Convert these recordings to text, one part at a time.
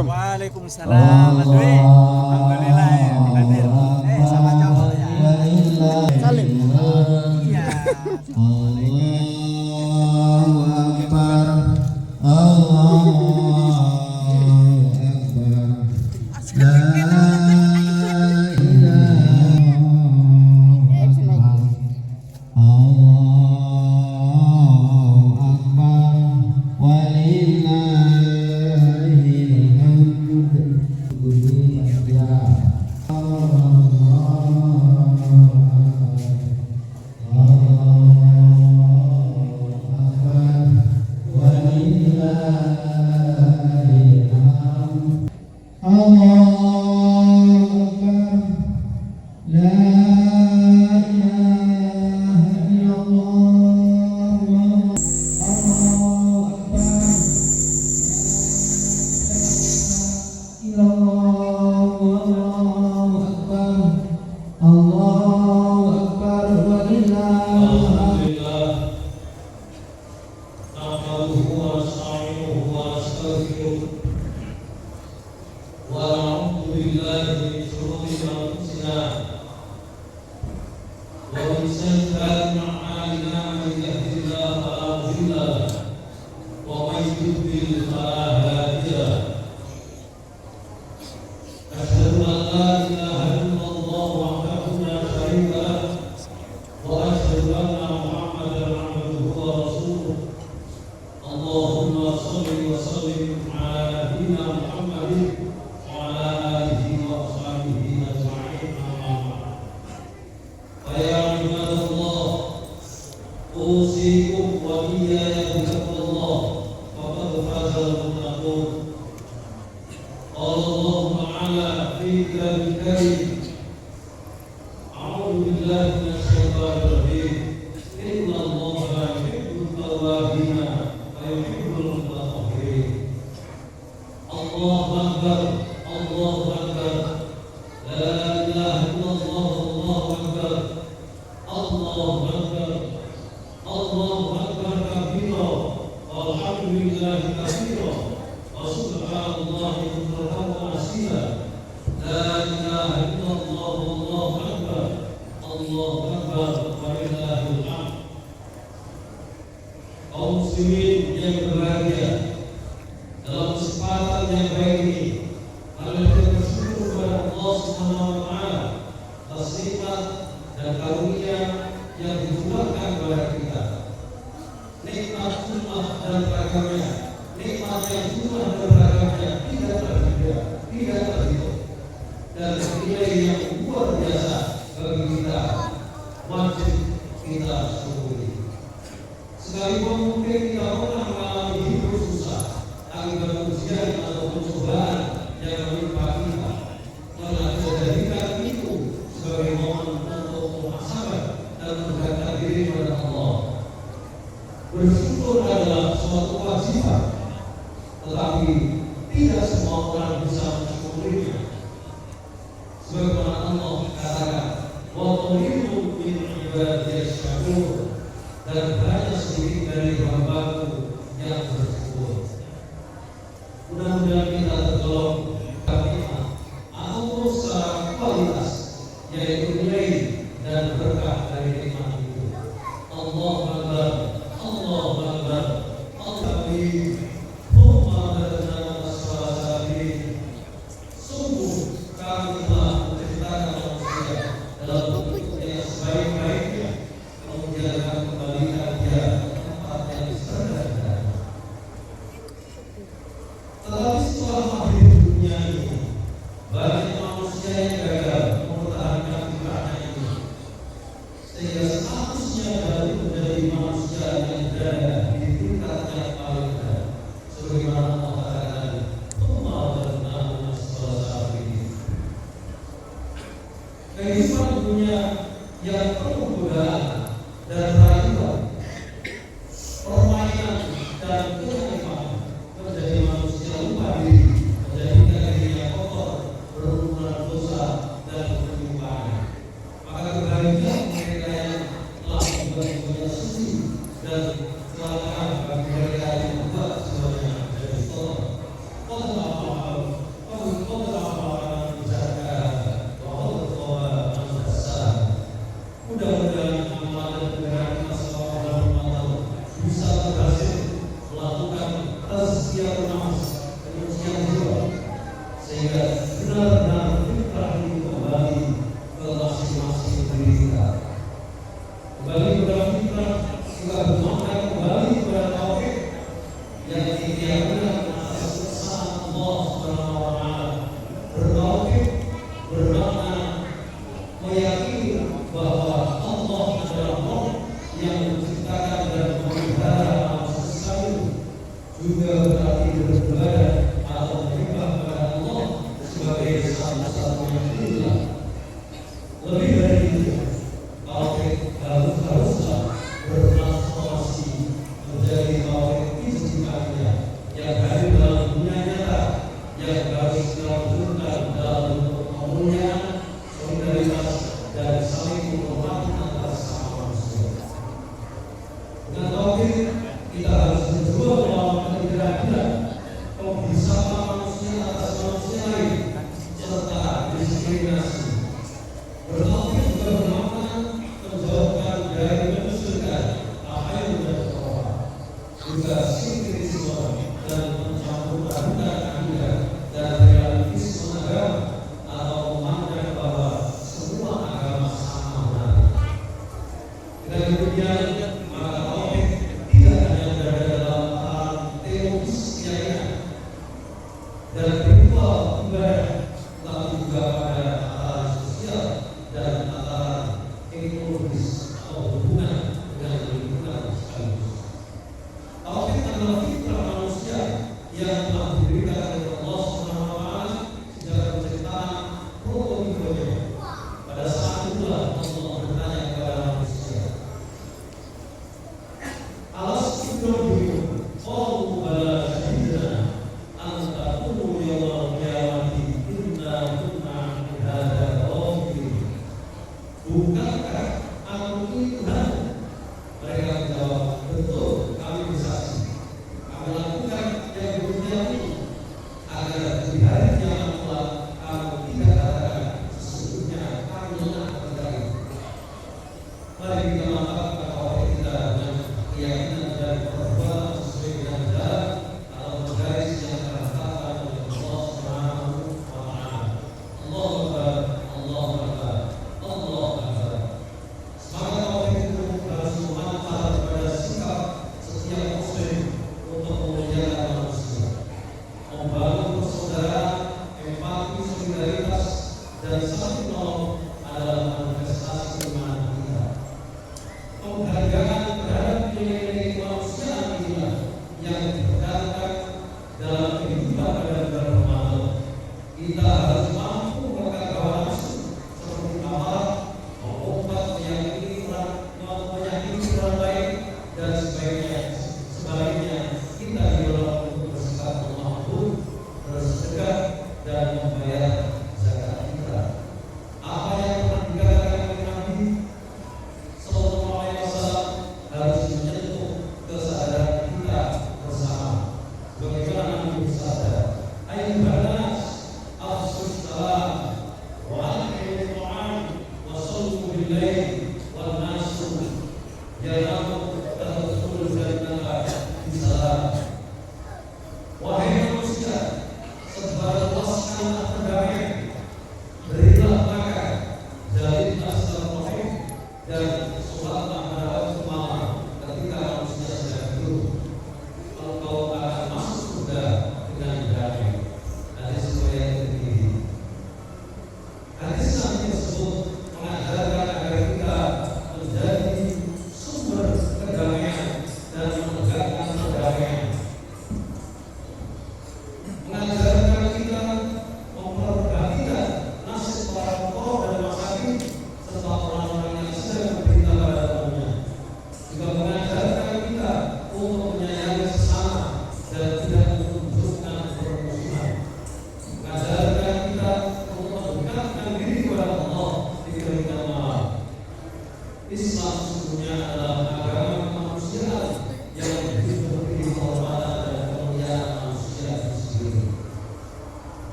Assalamualaikum. Waalaikumsalam, Mas Dwi. Alhamdulillah ya, hadir. Sama cowok ya. Salim. Iya.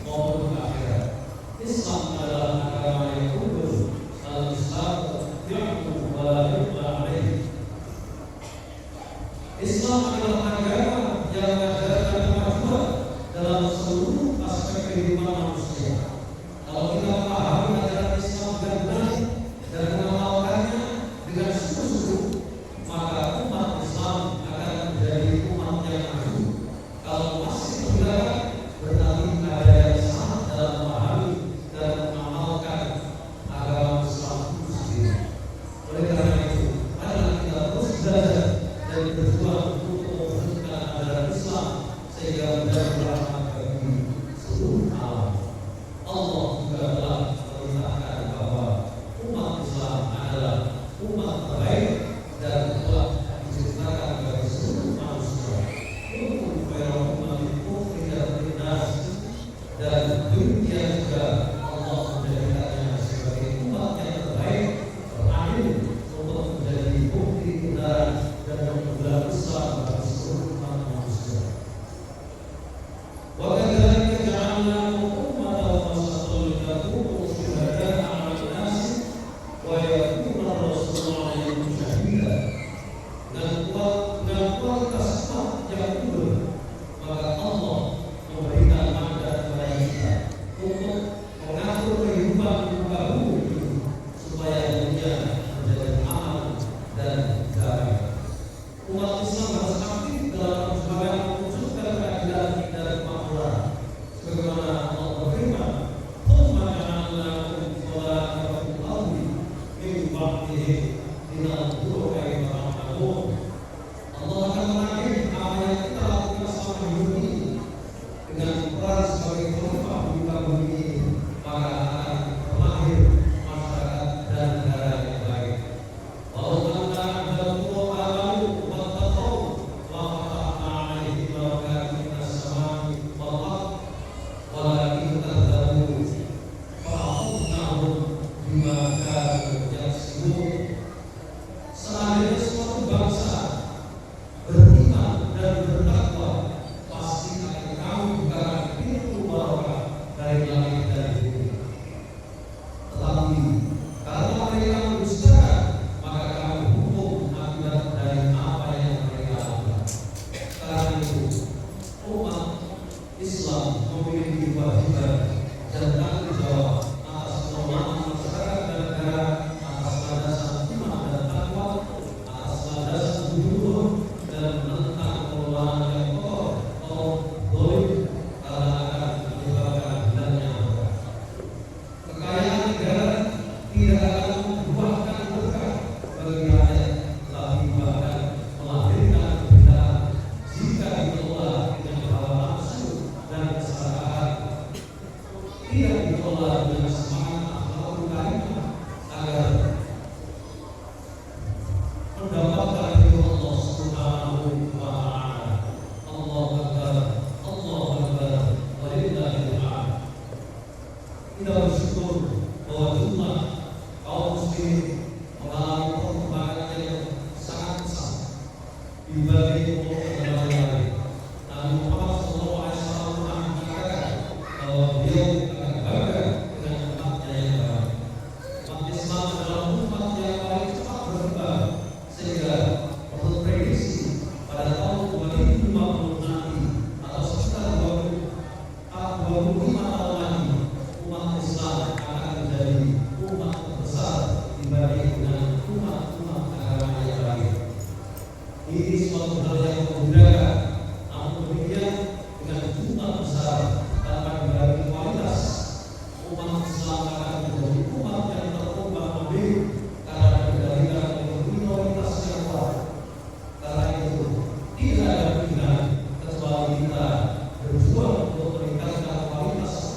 maupun akhirat. Islam adalah agama yang kudus. Al-Islam ya'budu wa la yu'la alaihi. Islam adalah agama yang mengajarkan kemajuan dalam seluruh aspek kehidupan manusia. Kalau kita pahami ajaran Islam dengan benar dan mengamalkannya dengan sungguh-sungguh, maka umat Islam akan menjadi umat yang maju. Kalau masih berbeda, berarti ada yang salah dalam memahami dan mengamalkan agama Islam itu sendiri. Oleh karena itu, marilah kita terus belajar dan berjuang untuk mewujudkan ajaran Islam sehingga menjadi rahmat bagi seluruh alam. Allah juga telah memerintahkan bahwa umat Islam adalah umat terbaik dan telah diciptakan bagi seluruh manusia. Dan demikian juga Allah menjadikannya sebagai umat yang terbaik, terakhir untuk menjadi bukti kebenaran dan kebenaran Islam bagi seluruh umat manusia. وَكَذَلِكَ جَعَلْنَاكُمْ أُمَّةً وَسَطًا لِتَكُونُوا شُهَدَاءَ عَلَى النَّاسِ وَيَكُونَ الرَّسُولُ عَلَيْكُمْ شَهِيدًا. Dan kualitas yang unggul, maka Allah memberikan mandat kepada kita untuk mengatur kehidupan muka bumi itu supaya dunia menjadi aman dan damai. Umat Islam harus aktif dalam perjuangan mewujudkan keadilan dan kemakmuran. Sebagaimana Allah berfirman, "Tsumma ja'alnakum khala'ifa fil ardi min ba'dihim linanzura kaifa ta'malun." Allah akan menagih apa yang kita lakukan selama hidup ini dengan peran sebagai khalifah di muka bumi ini, maka akan terlahir masyarakat dan negara yang baik. Walaupun seandainya suatu bangsa beriman dan bertakwa, pasti akan kami bukakan pintu barokah dari langit dan bumi. Tetapi karena mereka mendustakan, maka kami hukum akibat dari apa yang mereka lakukan. Karena itu, umat Islam memiliki kewajiban dan tanggung jawab atas pengelolaan masyarakat dan negara atas landasan iman dan takwa, atas landasan hujur dan menentang pengelolaan yang kotor atau dolim karena akan menyebabkan hilangnya berkah. Kekayaan negara tidak akan membuahkan berkah bagi rakyat, tetapi bahkan melahirkan penderitaan jika dikelola dengan hawa nafsu dan keserakahan. Tidak dikelola dengan semangat akhlakul karimah agar mendapatkan ridho Allah Subhanahu wa ta'ala. Allahu Akbar, Allahu Akbar, walillahil hamd. Kita bersyukur bahwa jumlah kaum muslimin mengalami perkembangan yang sangat besar di berbagai negara lain. Nabi Muhammad SAW mengatakan bahwa beliau akan bangga dengan umatnya yang baik. Umat Islam adalah umat yang paling cepat berkembang, sehingga menurut prediksi pada tahun 2050 nanti atau sekitar 25 tahun lagi, umat Islam akan menjadi umat terbesar dibanding dengan umat-umat agama yang lain. Ini suatu hal yang membanggakan. Namun demikian, dengan jumlah besar tanpa dibagi kualitas, umat Islam akan menjadi umat yang tertumpang ambing karena dikendalikan oleh minoritas yang kuat. Karena itu, tidak ada pilihan kecuali kita berjuang untuk meningkatkan kualitas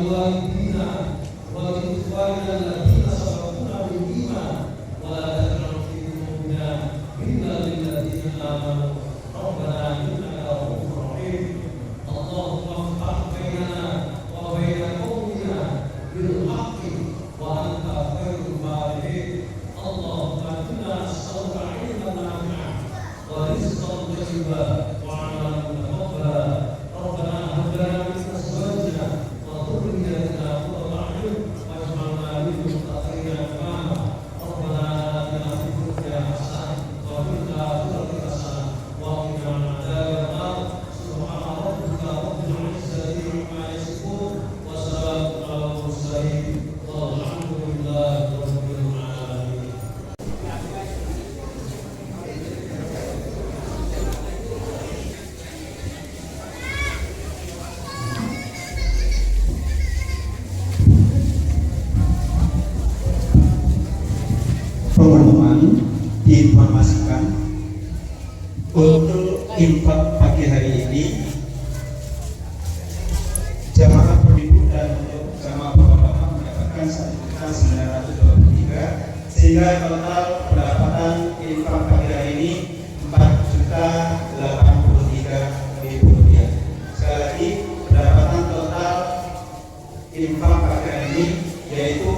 ولوالدينا ولإخواننا الذين سبقونا بالإيمان ولا تجعل في قلوبنا غلا للذين آمنوا ربنا إنك رؤوف رحيم اللهم افتح بيننا وبين قومنا بالحق وأنت خير الفاتحين اللهم إنا نسألك علما نافعا ورزقا طيبا وعملا متقبلا ربنا هب لنا من أزواجنا وذرياتنا قرة أعين واجعلنا للمتقين إماما ربنا آتنا في الدنيا حسنة وفي الآخرة حسنة وقنا عذاب النار سبحان ربك رب العزة عما يصفون وسلام على المرسلين والحمد لله رب العالمين. Teman-teman diinformasikan untuk infak pagi hari ini jamaah beribu dan untuk jamaah bapak-bapak mendapatkan 1.923 sehingga total pendapatan infak pagi hari ini 4.083.000 rupiah. Sekali lagi pendapatan total infak pagi hari ini yaitu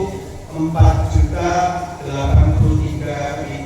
4.083.000